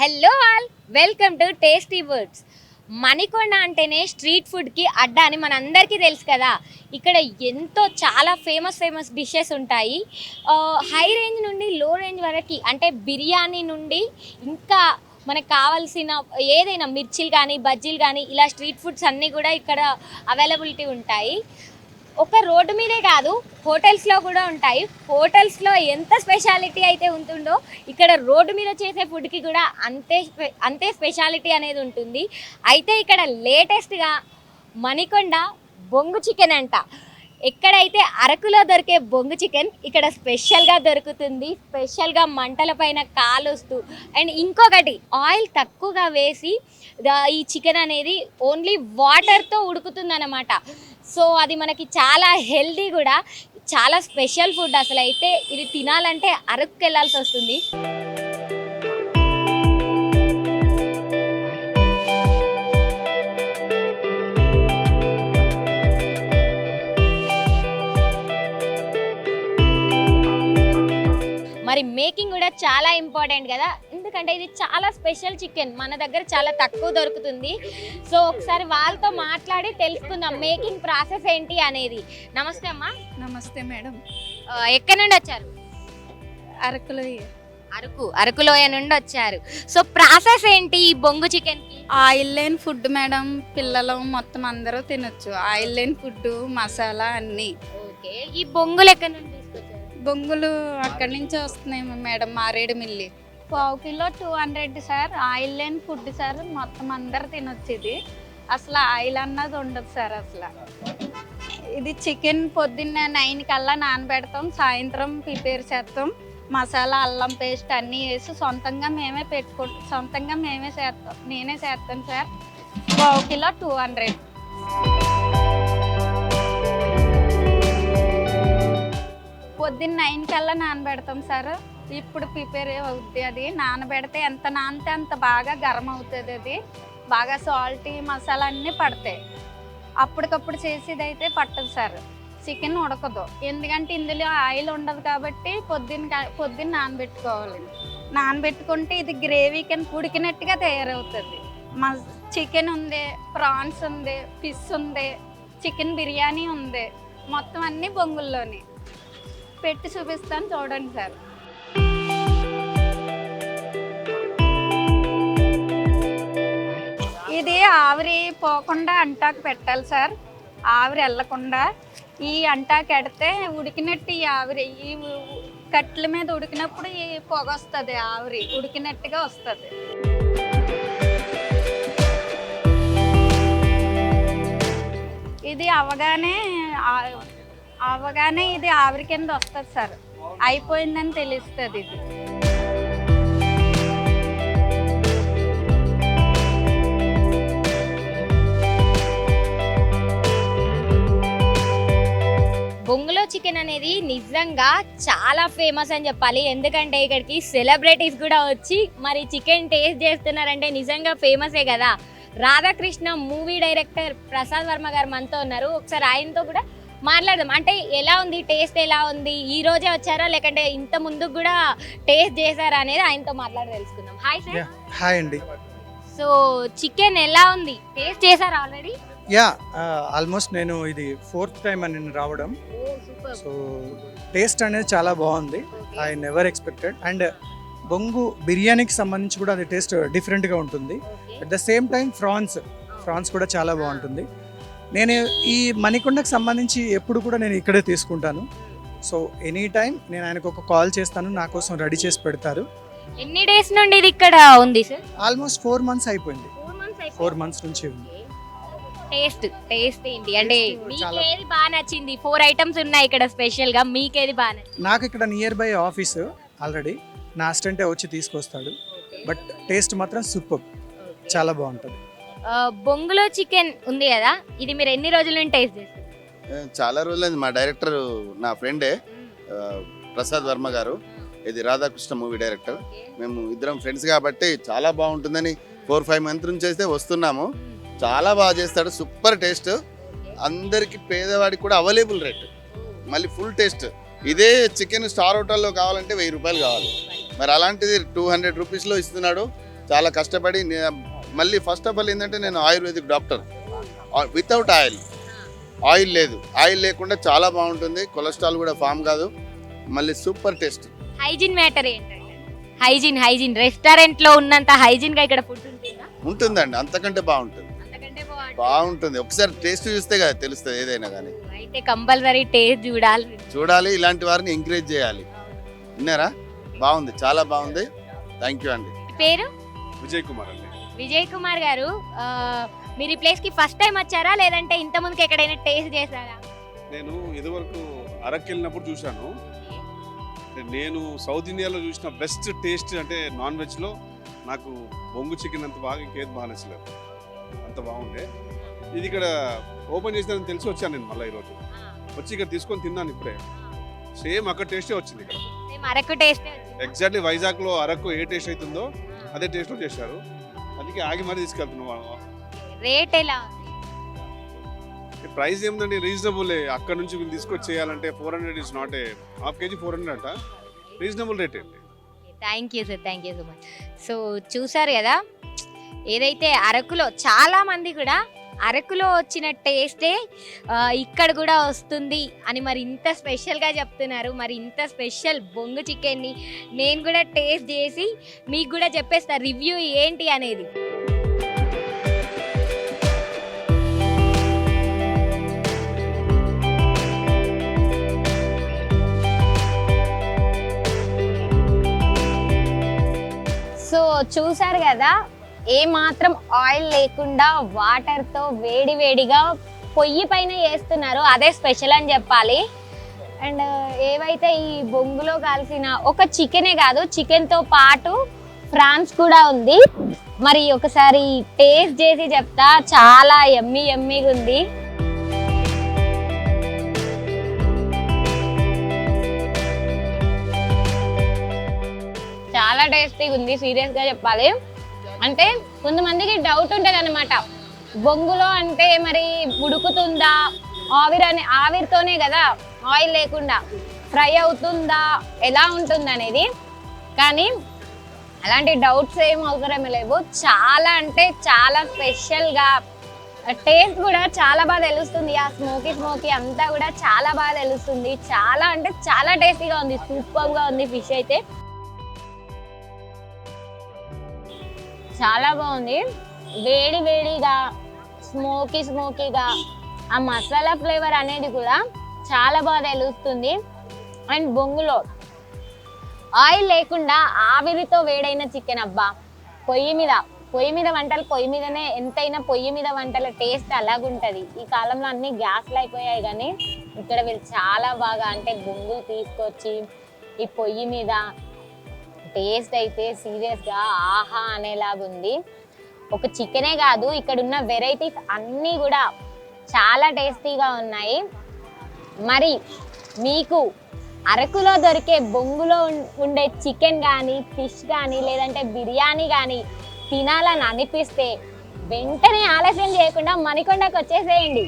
Hello all, welcome to tasty words. Manikonda అంటేనే street ఫుడ్కి అడ్డా అని మనందరికీ తెలుసు కదా. ఇక్కడ ఎంతో చాలా ఫేమస్ డిషెస్ ఉంటాయి. హై రేంజ్ నుండి లో రేంజ్ వరకు, అంటే బిర్యానీ నుండి ఇంకా మనకు కావాల్సిన ఏదైనా మిర్చిలు కానీ బజ్జీలు కానీ ఇలా స్ట్రీట్ ఫుడ్స్ అన్నీ కూడా ఇక్కడ అవైలబిలిటీ ఉంటాయి. ఒక రోడ్డు మీదే కాదు, హోటల్స్లో కూడా ఉంటాయి. హోటల్స్లో ఎంత స్పెషాలిటీ అయితే ఉంటుందో ఇక్కడ రోడ్డు మీద చేసే ఫుడ్కి కూడా అంతే స్పెషాలిటీ అనేది ఉంటుంది. అయితే ఇక్కడ లేటెస్ట్గా మణికొండ బొంగు చికెన్ అంట. ఎక్కడైతే అరకులో దొరికే బొంగు చికెన్ ఇక్కడ స్పెషల్గా దొరుకుతుంది. స్పెషల్గా మంటల పైన కాలుస్తూ, అండ్ ఇంకొకటి ఆయిల్ తక్కువగా వేసి ఈ చికెన్ అనేది ఓన్లీ వాటర్తో ఉడుకుతుంది అన్నమాట. సో అది మనకి చాలా హెల్దీ కూడా, చాలా స్పెషల్ ఫుడ్. అసలు అయితే ఇది తినాలంటే అరకుకి వెళ్ళాల్సి వస్తుంది. మరి మేకింగ్ కూడా చాలా ఇంపార్టెంట్ కదా, ఎందుకంటే ఇది చాలా స్పెషల్ చికెన్, మన దగ్గర చాలా తక్కువ దొరుకుతుంది. సో ఒకసారి వాళ్ళతో మాట్లాడి తెలుసుకుందాం మేకింగ్ ప్రాసెస్ ఏంటి అనేది. నమస్తే అమ్మా. నమస్తే మేడం. ఎక్కడి నుండి వచ్చారు? అరకులోయ నుండి వచ్చారు. సో ప్రాసెస్ ఏంటి ఈ బొంగు చికెన్ కి? ఆయిల్ లేని ఫుడ్ మేడం, పిల్లలు మొత్తం అందరూ తినొచ్చు. ఆయిల్ లేని ఫుడ్, మసాలా అన్నీ. ఓకే, ఈ బొంగులు ఎక్కడి నుండి తీసుకొచ్చారు? బొంగులు అక్కడి నుంచి వస్తున్నాయి madam, Maredumilli. 1/2 kilo 200 sir. Oil లేని ఫుడ్ సార్, మొత్తం అందరు తినొచ్చు. ఇది అసలు ఆయిల్ అన్నది ఉండదు సార్. అసలు ఇది చికెన్ పొద్దున్న 9 కల్లా నానబెడతాం, సాయంత్రం ప్రిపేర్ చేస్తాం. మసాలా, అల్లం పేస్ట్ అన్నీ వేసి సొంతంగా మేమే పెట్టుకుంటాం, సొంతంగా మేమే చేస్తాం. నేనే చేస్తాను సార్. 1/2 కిలో 200. పొద్దున్న 9 కల్లా నానబెడతాం సార్. ఇప్పుడు ప్రిపేర్ అవుద్ది. అది నానబెడితే ఎంత నానితే అంత బాగా గరం అవుతుంది. అది బాగా సాల్టీ మసాలా అన్నీ పడతాయి. అప్పటికప్పుడు చేసేది అయితే పట్టదు సార్. చికెన్ ఉడకదు, ఎందుకంటే ఇందులో ఆయిల్ ఉండదు కాబట్టి పొద్దున్న నానబెట్టుకోవాలి. నానబెట్టుకుంటే ఇది గ్రేవీ కింద ఉడికినట్టుగా తయారవుతుంది. చికెన్ ఉంది, ప్రాన్స్ ఉంది, ఫిష్ ఉంది, చికెన్ బిర్యానీ ఉంది, మొత్తం అన్నీ బొంగుల్లోని పెట్టి చూపిస్తాను, చూడండి సార్. ఇది ఆవిరి పోకుండా అంటాకు పెట్టాలి సార్. ఆవిరి వెళ్ళకుండా ఈ అంటాకు ఎడితే ఉడికినట్టు ఈ ఆవిరి ఈ కట్టెల మీద ఉడికినప్పుడు ఈ పొగ వస్తుంది, ఆవిరి ఉడికినట్టుగా వస్తుంది. ఇది అవగానే ఇది ఆవిరి కింద వస్తుంది సార్. అయిపోయిందని తెలుస్తుంది. ఇది బొంగులో చికెన్ అనేది నిజంగా చాలా ఫేమస్ అని చెప్పాలి. ఎందుకంటే ఇక్కడికి సెలబ్రిటీస్ కూడా వచ్చి మరి చికెన్ టేస్ట్ చేస్తున్నారంటే నిజంగా ఫేమసే కదా. రాధాకృష్ణ మూవీ డైరెక్టర్ ప్రసాద్ వర్మ గారు మనతో ఉన్నారు. ఒకసారి ఆయనతో కూడా మాట్లాడదాం. అంటే ఎలా ఉంది, టేస్ట్ ఎలా ఉంది, ఈ రోజే వచ్చారా లేకంటే ఇంత ముందుకు కూడా టేస్ట్ చేశారా అనేది ఆయనతో మాట్లాడి తెలుసుకుందాం. Hi sir. హాయ్ అండి. సో చికెన్ ఎలా ఉంది, టేస్ట్ చేశారా ఆల్రెడీ? ఆల్మోస్ట్ నేను ఇది 4th టైం అని నేను రావడం. సో టేస్ట్ అనేది చాలా బాగుంది. I never expected. అండ్ బొంగు బిర్యానీకి సంబంధించి కూడా అది టేస్ట్ డిఫరెంట్గా ఉంటుంది. At the same time France కూడా చాలా బాగుంటుంది. నేను ఈ మణికొండకు సంబంధించి ఎప్పుడు కూడా నేను ఇక్కడే తీసుకుంటాను. సో ఎనీ టైం నేను ఆయనకు ఒక కాల్ చేస్తాను, నా కోసం రెడీ చేసి పెడతారు. ఎన్ని డేస్ నుండి ఇది ఇక్కడ ఉంది సార్? ఆల్మోస్ట్ 4 months అయిపోయింది. 4 months నుంచి ఉంది. టేస్ట్ ఏంటి అంటే మీకు ఏది బాగా నచ్చింది? 4 ఐటమ్స్ ఉన్నాయి ఇక్కడ స్పెషల్ గా, మీకేది బాగా నచ్చింది? నాకు ఇక్కడ నియర్ బై ఆఫీస్ ఆల్రెడీ నా అసిస్టెంటే వచ్చి తీసుకొస్తాడు. బట్ టేస్ట్ మాత్రం సూపర్, చాలా బాగుంటుంది. బొంగులో చికెన్ ఉంది కదా, ఇది మీరు ఎన్ని రోజుల నుండి టేస్ట్ చేస్తారు? చాలా రోజులైంది. మా డైరెక్టర్ నా ఫ్రెండే ప్రసాద్ వర్మ గారు, ఇది రాధాకృష్ణ మూవీ డైరెక్టర్. మేము ఇద్దరం ఫ్రెండ్స్ కాబట్టి చాలా బాగుంటుందని 4-5 months నుంచి అయితే వస్తున్నాము. చాలా బాగా చేస్తాడు, సూపర్ టేస్ట్. అందరికి పేదవాడికి కూడా అవైలబుల్ రేట్, మళ్ళీ ఫుల్ టేస్ట్. ఇదే చికెన్ స్టార్ హోటల్లో కావాలంటే 1000 రూపాయలు కావాలి. మరి అలాంటిది 200 రూపీస్లో ఇస్తున్నాడు. చాలా కష్టపడి మళ్ళీ ఫస్ట్ ఆఫ్ ఆల్ ఏంటంటే నేను ఆయుర్వేదిక్ డాక్టర్, వితౌట్ ఆయిల్ లేదు, ఆయిల్ లేకుండా చాలా బాగుంటుంది. కొలెస్ట్రాల్ కూడా ఫామ్ కాదు, మళ్ళీ సూపర్ టేస్ట్. హైజీన్ మ్యాటర్ ఏంటంటే హైజీన్ రెస్టారెంట్ లో ఉన్నంత హైజీన్ గా ఇక్కడ ఫుడ్ ఉంటుందా? ఉంటుందండి, అంతకంటే బాగుంటుంది. అంతకంటే బాగుంటుంది, ఒకసారి టేస్ట్ చూస్తే కదా తెలుస్తుంది ఏదైనా కానీ. అయితే కంపల్సరీ టేస్ట్ చూడాలి, ఇలాంటి వారిని ఎంకరేజ్ చేయాలి. విన్నారా? బాగుంది, చాలా బాగుంది. థ్యాంక్ యూ అండి. పేరు విజయ్ కుమార్ అండి. విజయ్ కుమార్ గారు, మీరు ఈ ప్లేస్ కి ఫస్ట్ టైం వచ్చారా లేదంటే ఇంత ముందుకు ఎక్కడైనా టేస్ట్ చేశారా? నేను ఇదివరకు అరకు వెళ్ళినప్పుడు చూశాను. నేను సౌత్ ఇండియాలో చూసిన బెస్ట్ టేస్ట్ అంటే నాన్ వెజ్లో నాకు బొంగు చికెన్ అంత బాగా ఇంకేది బాగా నచ్చలేదు, అంత బాగుండే. ఇది ఇక్కడ ఓపెన్ చేసినారని తెలిసి వచ్చాను నేను. మళ్ళీ ఈరోజు వచ్చి ఇక్కడ తీసుకొని తిన్నాను ఇప్పుడే. సేమ్ అక్కడ టేస్టే వచ్చింది ఇక్కడ. అరకు టేస్ట్ ఎగ్జాక్ట్లీ వైజాగ్లో అరకు ఏ టేస్ట్ అవుతుందో అదే టేస్ట్లో చేశారు. అందుకే ఆగి మరీ తీసుకెళ్తున్నాం. రేట్ ఎలా? ప్రైస్ ఏముందండి, రీజనబుల్. అక్కడ నుంచి వీళ్ళు తీసుకొచ్చి చేయాలంటే 400 is not a half KG 400 అంట, రీజనబుల్ రేట్ అండి. Thank you sir, thank you so much. So చూసారు కదా, ఏదైతే అరకులో చాలా మంది కూడా అరకులో వచ్చిన టేస్టే ఇక్కడ కూడా వస్తుంది అని మరి ఇంత స్పెషల్గా చెప్తున్నారు. మరి ఇంత స్పెషల్ బొంగు చికెన్ని నేను కూడా టేస్ట్ చేసి మీకు కూడా చెప్పేస్తా రివ్యూ ఏంటి అనేది. సో చూసారు కదా, ఏ మాత్రం ఆయిల్ లేకుండా వాటర్తో వేడివేడిగా పొయ్యి పైన చేస్తున్నారు, అదే స్పెషల్ అని చెప్పాలి. అండ్ ఏవైతే ఈ బొంగులో కాల్సిన ఒక చికెనే కాదు, చికెన్తో పాటు ఫ్రాన్స్ కూడా ఉంది. మరి ఒకసారి టేస్ట్ చేసి చెప్తా, చాలా యమ్మీగా ఉంది. చాలా టేస్టీగా ఉంది, సీరియస్గా చెప్పాలి. అంటే కొంతమందికి డౌట్ ఉంటుంది అనమాట, బొంగులో అంటే మరి ఉడుకుతుందా, ఆవిరితోనే కదా, ఆయిల్ లేకుండా ఫ్రై అవుతుందా, ఎలా ఉంటుంది అనేది. కానీ అలాంటి డౌట్స్ ఏం అవసరమే లేవు. చాలా అంటే చాలా స్పెషల్గా, టేస్ట్ కూడా చాలా బాగా తెలుస్తుంది. ఆ స్మోకీ అంతా కూడా చాలా బాగా తెలుస్తుంది. చాలా అంటే చాలా టేస్టీగా ఉంది, సూపర్గా ఉంది. ఫిష్ అయితే చాలా బాగుంది, వేడిగా స్మోకీగా ఆ మసాలా ఫ్లేవర్ అనేది కూడా చాలా బాగా తెలుస్తుంది. అండ్ బొంగులో ఆయిల్ లేకుండా ఆవిరితో వేడైన చికెన్, అబ్బా, పొయ్యి మీద వంటలు, పొయ్యి మీదనే ఎంతైనా పొయ్యి మీద వంటల టేస్ట్ అలాగుంటుంది. ఈ కాలంలో అన్ని గ్యాస్లు అయిపోయాయి, కానీ ఇక్కడ వీళ్ళు చాలా బాగా అంటే బొంగులు తీసుకొచ్చి ఈ పొయ్యి మీద టేస్ట్ అయితే సీరియస్గా ఆహా అనేలాగుంది. ఒక చికెనే కాదు, ఇక్కడ ఉన్న వెరైటీస్ అన్నీ కూడా చాలా టేస్టీగా ఉన్నాయి. మరి మీకు అరకులో దొరికే బొంగులో ఉండే చికెన్ కానీ, ఫిష్ కానీ, లేదంటే బిర్యానీ కానీ తినాలని అనిపిస్తే వెంటనే ఆలస్యం చేయకుండా మణికొండకు వచ్చేసేయండి.